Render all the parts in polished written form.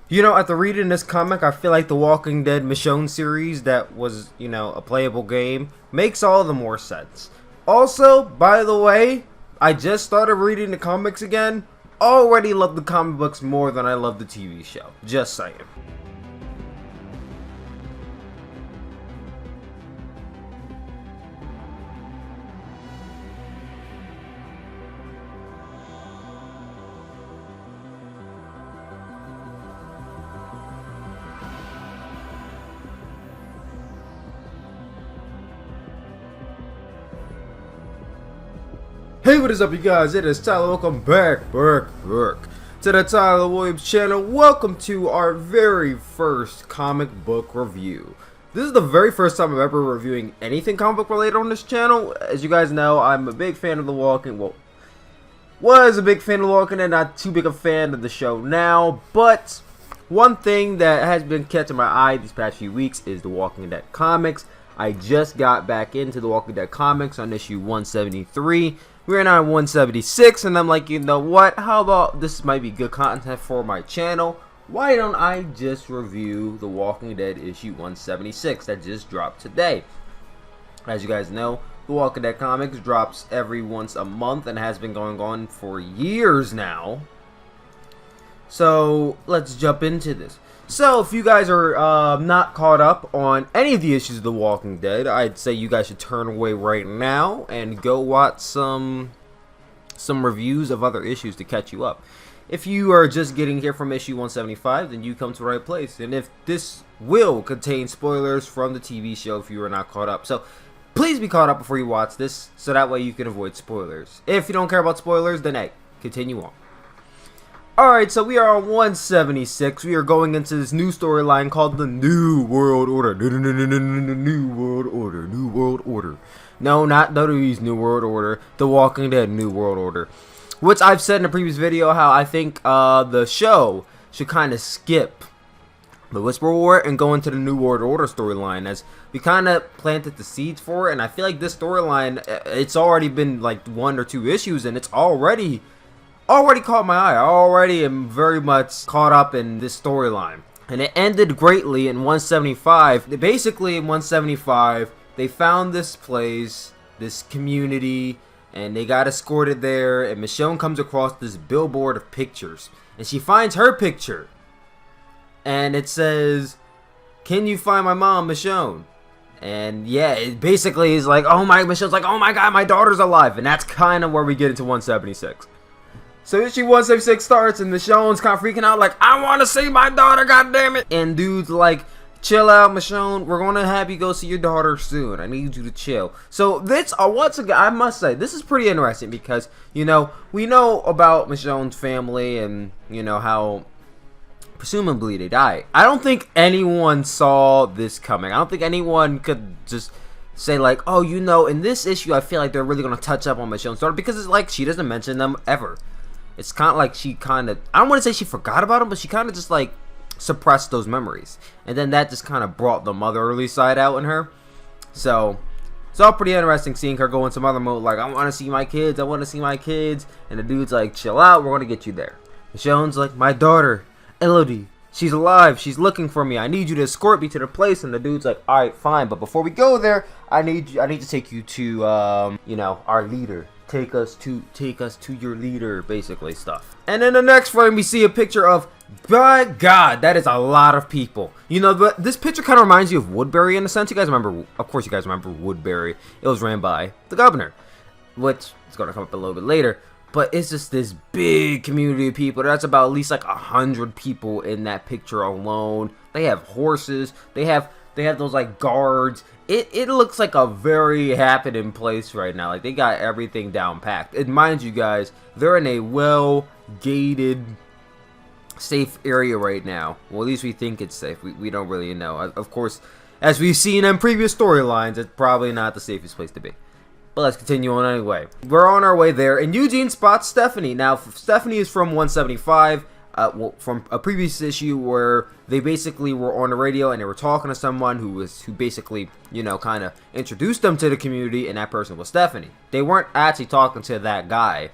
You know, after reading this comic, I feel like the Walking Dead Michonne series that was, a playable game makes all the more sense. Also, by the way, I just started reading the comics again. Already love the comic books more than I love the TV show. Just saying. Hey, what is up, you guys? It is Tyler. Welcome back to the Tyler Williams channel. Welcome to our very first comic book review. This is the very first time I'm ever reviewing anything comic book related on this channel. As you guys know, I'm a big fan of The Walking. Well, was a big fan of The Walking and not too big a fan of the show now. But one thing that has been catching my eye these past few weeks is The Walking Dead comics. I just got back into The Walking Dead comics on issue 173. We're now on 176, and I'm like, you know what? How about this might be good content for my channel? Why don't I just review The Walking Dead issue 176 that just dropped today? As you guys know, The Walking Dead comics drops every once a month and has been going on for years now. So let's jump into this. So, if you guys are not caught up on any of the issues of The Walking Dead, I'd say you guys should turn away right now and go watch some reviews of other issues to catch you up. If you are just getting here from issue 175, then you come to the right place. And if this will contain spoilers from the TV show if you are not caught up. So, please be caught up before you watch this, so that way you can avoid spoilers. If you don't care about spoilers, then hey, continue on. Alright, so we are on 176. We are going into this new storyline called the New World Order. New World Order. New World Order. No, not WWE's New World Order. The Walking Dead New World Order. Which I've said in a previous video how I think the show should kind of skip the Whisper War and go into the New World Order storyline, as we kind of planted the seeds for it. And I feel like this storyline, it's already been like 1 or 2 issues and it's already caught my eye. I already am very much caught up in this storyline. And it ended greatly in 175. Basically, in 175, they found this place, this community, and they got escorted there. And Michonne comes across this billboard of pictures. And she finds her picture. And it says, "Can you find my mom, Michonne?" And yeah, it basically is like, Michonne's like, oh my god, my daughter's alive. And that's kind of where we get into 176. So issue 176 starts and Michonne's kind of freaking out like, I want to see my daughter, goddammit. And dude's like, chill out, Michonne. We're going to have you go see your daughter soon. I need you to chill. So this, once again, I must say, this is pretty interesting because, we know about Michonne's family and, how presumably they died. I don't think anyone saw this coming. I don't think anyone could just say like, oh, in this issue, I feel like they're really going to touch up on Michonne's daughter because it's like she doesn't mention them ever. It's kind of like I don't want to say she forgot about him, but she kind of just like suppressed those memories. And then that just kind of brought the motherly side out in her. So it's all pretty interesting seeing her go into mother mode like, I want to see my kids, I want to see my kids. And the dude's like, chill out, we're going to get you there. Michonne's like, my daughter, Elodie, she's alive, she's looking for me, I need you to escort me to the place. And the dude's like, alright, fine, but before we go there, I need to take you to, our leader. Take us to your leader, basically stuff. And in the next frame, we see a picture of, by God, that is a lot of people. But this picture kind of reminds you of Woodbury in a sense. You guys remember, of course you guys remember Woodbury. It was ran by the governor, which is going to come up a little bit later. But it's just this big community of people. That's about at least like 100 people in that picture alone. They have horses. They have those like guards. It looks like a very happening place right now. Like they got everything down packed. And mind you guys, they're in a well gated, safe area right now. Well, at least we think it's safe. We don't really know. Of course, as we've seen in previous storylines, it's probably not the safest place to be. But let's continue on anyway. We're on our way there, and Eugene spots Stephanie. Now, Stephanie is from 175. From a previous issue where they basically were on the radio and they were talking to someone who basically, kind of introduced them to the community, and that person was Stephanie. They weren't actually talking to that guy.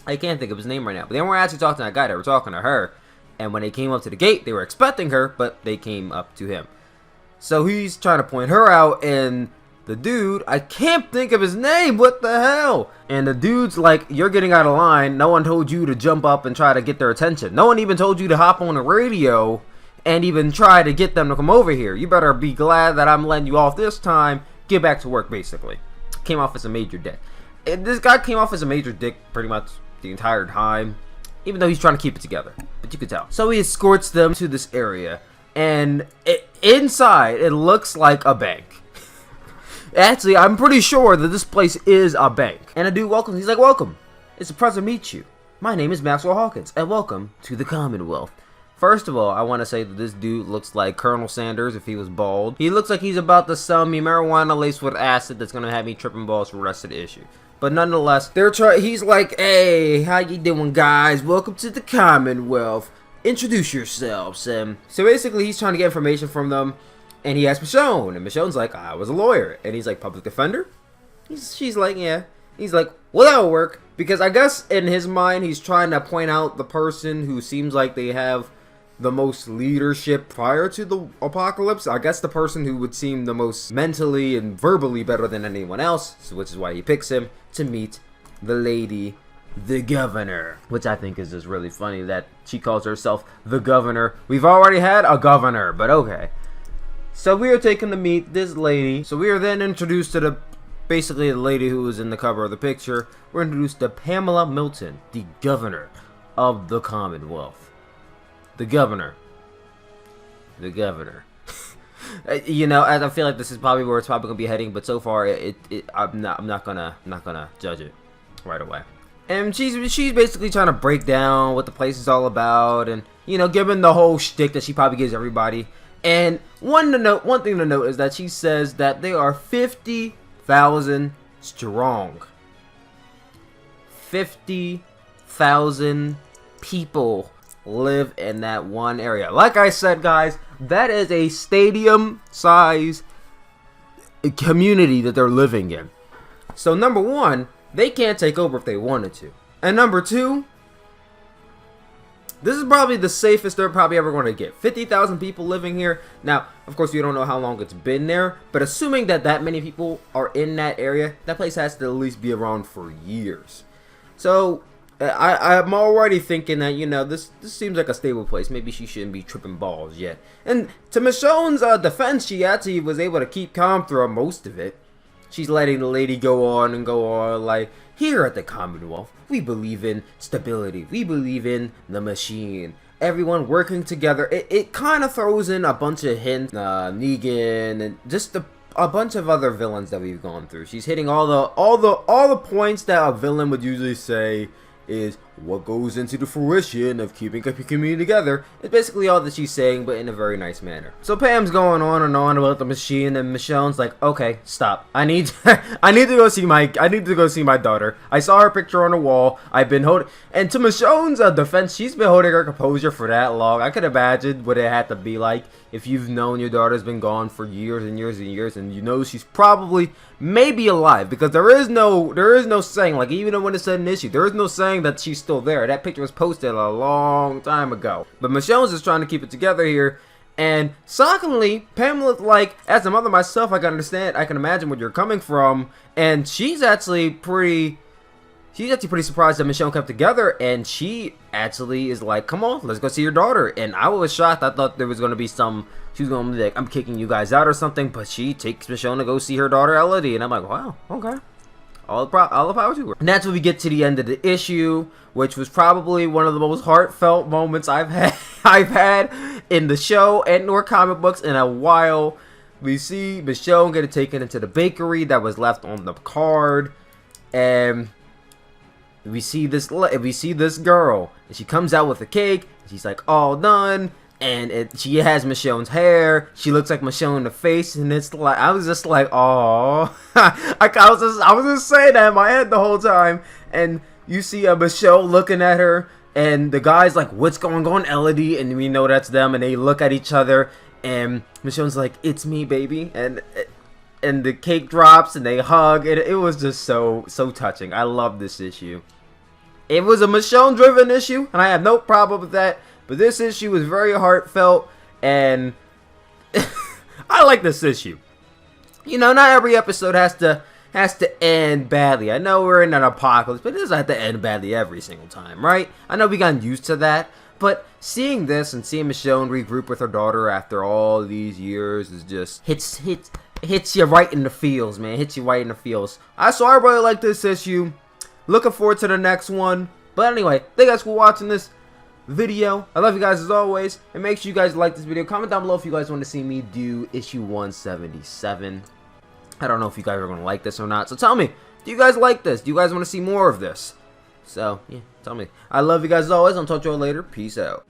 I can't think of his name right now, but they weren't actually talking to that guy. They were talking to her. And when they came up to the gate, they were expecting her, but they came up to him. So he's trying to point her out, and the dude, I can't think of his name, what the hell? And the dude's like, you're getting out of line. No one told you to jump up and try to get their attention. No one even told you to hop on the radio and even try to get them to come over here. You better be glad that I'm letting you off this time. Get back to work, basically. Came off as a major dick. And this guy came off as a major dick pretty much the entire time, even though he's trying to keep it together. But you could tell. So he escorts them to this area, and inside, it looks like a bank. Actually, I'm pretty sure that this place is a bank. And a dude welcomes. He's like, welcome. It's a pleasure to meet you. My name is Maxwell Hawkins, and welcome to the Commonwealth. First of all, I want to say that this dude looks like Colonel Sanders if he was bald. He looks like he's about to sell me marijuana laced with acid that's going to have me tripping balls for the rest of the issue. But nonetheless, he's like, hey, how you doing, guys? Welcome to the Commonwealth. Introduce yourselves. So basically, he's trying to get information from them. And he asks Michonne, and Michonne's like, I was a lawyer. And he's like, public defender? She's like, yeah. He's like, well, that'll work. Because I guess in his mind, he's trying to point out the person who seems like they have the most leadership prior to the apocalypse. I guess the person who would seem the most mentally and verbally better than anyone else. So which is why he picks him to meet the lady, the governor. Which I think is just really funny that she calls herself the governor. We've already had a governor, but okay. So we are taken to meet this lady. So we are then introduced to basically the lady who was in the cover of the picture. We're introduced to Pamela Milton, the governor of the Commonwealth. The governor. The governor. You know, I feel like this is probably where it's probably gonna be heading, but so far I'm not gonna judge it right away. And she's basically trying to break down what the place is all about, and you know, given the whole shtick that she probably gives everybody. And one thing to note is that she says that they are 50,000 strong. 50,000 people live in that one area. Like I said, guys, that is a stadium-size community that they're living in. So number one, they can't take over if they wanted to. And number two, this is probably the safest they're probably ever going to get. 50,000 people living here. Now, of course, we don't know how long it's been there, but assuming that many people are in that area, that place has to at least be around for years. So, I'm already thinking that, you know, this seems like a stable place. Maybe she shouldn't be tripping balls yet. And to Michonne's defense, she actually was able to keep calm throughout most of it. She's letting the lady go on, like, here at the Commonwealth, we believe in stability. We believe in the machine. Everyone working together. It kind of throws in a bunch of hints. Negan and just a bunch of other villains that we've gone through. She's hitting all the points that a villain would usually say is what goes into the fruition of keeping a community together. It's basically all that she's saying, but in a very nice manner. So Pam's going on and on about the machine, and Michonne's like, "Okay, stop. I need to go see my daughter. I saw her picture on the wall. I've been holding." And to Michonne's defense, she's been holding her composure for that long. I could imagine what it had to be like if you've known your daughter's been gone for years and years and years, and you know she's probably maybe alive, because there is no saying, like, even when it's an issue, there is no saying that she's still there. That picture was posted a long time ago. But Michonne's just trying to keep it together here. And shockingly, Pamela's like, as a mother myself, I can imagine where you're coming from. And she's actually pretty surprised that Michonne kept together, and she actually is like, come on, let's go see your daughter. And I was shocked. I thought there was going to be she was going to be like, I'm kicking you guys out or something, but she takes Michonne to go see her daughter, Elodie. And I'm like, wow, okay. All the power to her. And that's when we get to the end of the issue, which was probably one of the most heartfelt moments I've had in the show and or comic books in a while. We see Michonne get taken into the bakery that was left on the card, and we see this girl, and she comes out with a cake, and she's like, all done. And she has Michonne's hair. She looks like Michonne in the face, and it's like, I was just like, oh, I was just saying that in my head the whole time. And you see Michonne looking at her, and the guy's like, what's going on, Elodie? And we know that's them, and they look at each other, and Michonne's like, it's me, baby. And the cake drops, and they hug. It was just so touching. I love this issue. It was a Michonne-driven issue, and I have no problem with that. But this issue was very heartfelt, and I like this issue. You know, not every episode has to end badly. I know we're in an apocalypse, but it doesn't have to end badly every single time, right? I know we gotten used to that, but seeing this and seeing Michonne regroup with her daughter after all these years is just hits you right in the feels, man. Hits you right in the feels. So I really like this issue. Looking forward to the next one. But anyway, thank you guys for watching this video. I love you guys as always, and make sure you guys like this video. Comment down below if you guys want to see me do issue 177. I don't know if you guys are going to like this or not, so tell me, do you guys like this? Do you guys want to see more of this? So yeah, tell me. I love you guys as always. I'll talk to you all later. Peace out.